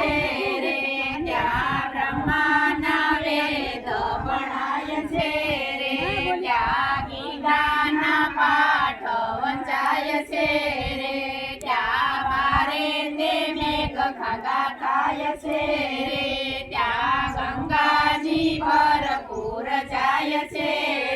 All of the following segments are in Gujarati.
છે રે ત્યાં બ્રહ્માના વેદ ભણાય છે રે ત્યાં ગીતાના પાઠ વંચાય છે રે ત્યાં બારે તે મેઘ ખાગા થાય છે રે ત્યાં ગંગાજી ભરપૂર જાય છે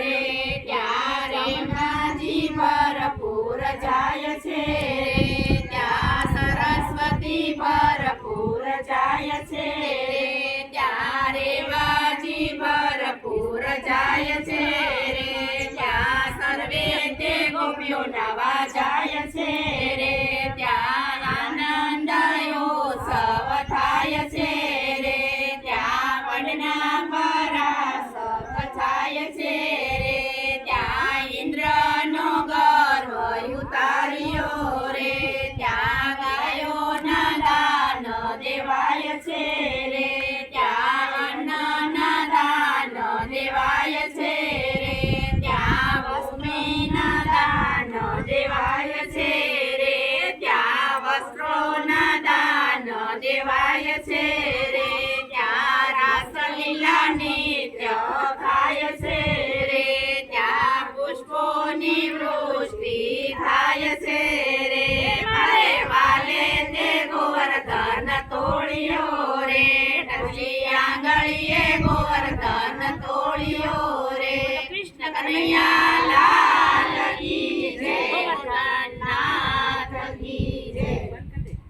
રે ત્યાં રેમાજી ભરપૂર જાય છે રે ત્યાં સરસ્વતી ભરપૂર જાય છે રે ત્યાં રેવાજી ભરપૂર જાય છે રે ત્યાં સર્વે તે ગોપીઓ નાવા જાય છે રે ત્યાં આનંદયોત્સવ થાય છે રે ત્યાં વનના પરાસક્ત થાય છે રે ત્યાં ઇન્દ્રનો ગર્વ ઉતાર્યો રે ત્યાં ગાયોના દાન દેવાય છે રે ત્યાં અન્નના દાન દેવાય છે રે ત્યાં ભૂમિના દાન દેવાય છે રે ત્યાં વસ્ત્રોના દાન દેવાય છે રે ત્યાં રાસલીલા નિત્ય થાય છે રે ત્યાં પુષ્પોની વૃષ્ટિ થાય છે રે મારે વાલે તે ગોવર્ધન તોળ્યો રે ટકલી આંગળીએ ગોવર્ધન તોળ્યો રે કૃષ્ણ કનૈયા